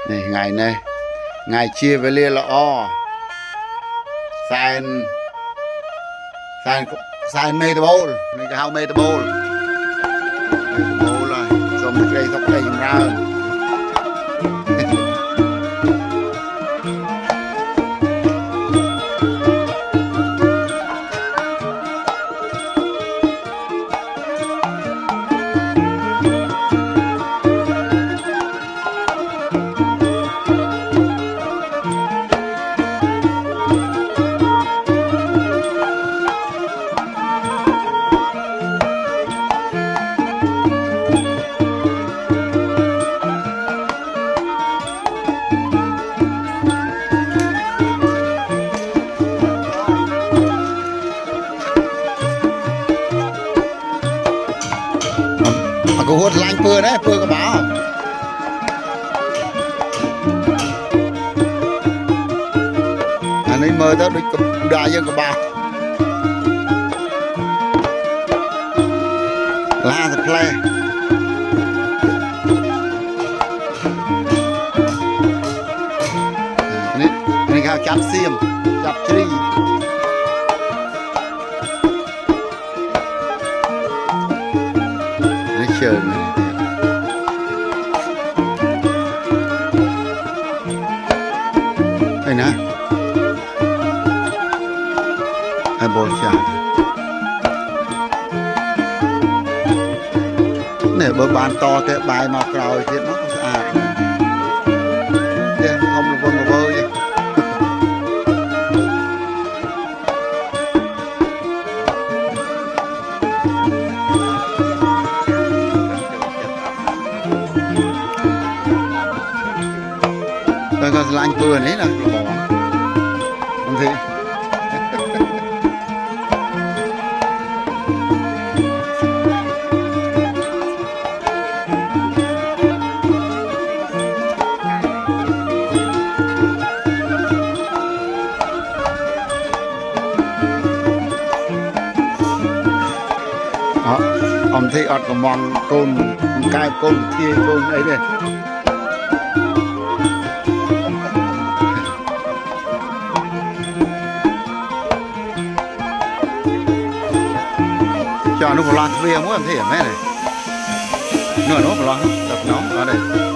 này ngày chia với lia là o sign sign metabol này cái hao metabol rồi xong đây tóc đây dùng ra cô hốt lanh pưa đấy pưa có báo anh ấy mơ tới được đa dân có báo la thật ple anh khao chắp xiêm chắp tri trời này nè ai bồi chả này bờ bàn to thế bài mọc rồi thì nó không sạch đen không là vâng bơi vậy coi là anh vừa đấy là bỏ không thế ông thấy ọt còn mong côn cai côn thi côn ấy này cho nó một loạt về muốn làm thế hả mấy này nữa nó một loạt đập nó ở đây